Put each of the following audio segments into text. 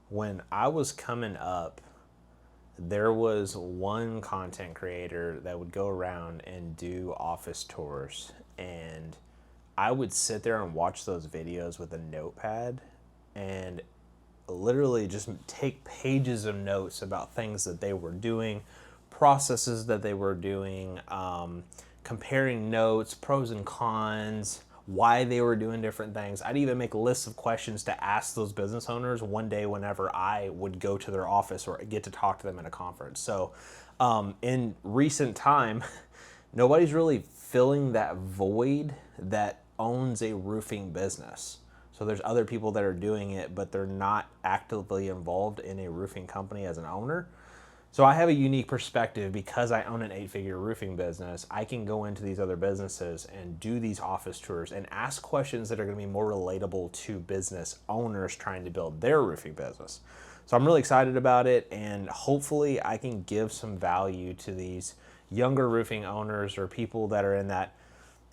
When I was coming up, there was one content creator that would go around and do office tours, and I would sit there and watch those videos with a notepad and literally just take pages of notes about things that they were doing, processes that they were doing, comparing notes, pros and cons, why they were doing different things. I'd even make lists of questions to ask those business owners one day whenever I would go to their office or get to talk to them at a conference. So in recent time, nobody's really filling that void that owns a roofing business. So there's other people that are doing it, but they're not actively involved in a roofing company as an owner. So I have a unique perspective because I own an 8-figure roofing business. I can go into these other businesses and do these office tours and ask questions that are going to be more relatable to business owners trying to build their roofing business. So I'm really excited about it, and hopefully I can give some value to these younger roofing owners or people that are in that,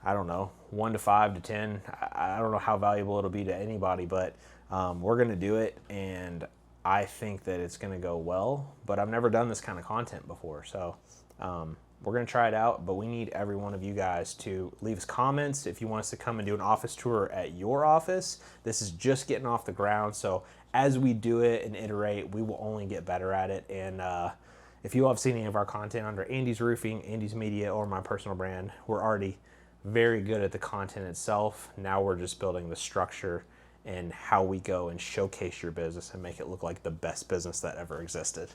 I don't know, 1 to 5 to 10. I don't know how valuable it'll be to anybody, but we're going to do it, and I think that it's going to go well. But I've never done this kind of content before, so we're going to try it out. But we need every one of you guys to leave us comments if you want us to come and do an office tour at your office. This is just getting off the ground, so as we do it and iterate, we will only get better at it. And if you all have seen any of our content under Andy's Roofing, Andy's Media, or my personal brand, we're already very good at the content itself. Now we're just building the structure and how we go and showcase your business and make it look like the best business that ever existed.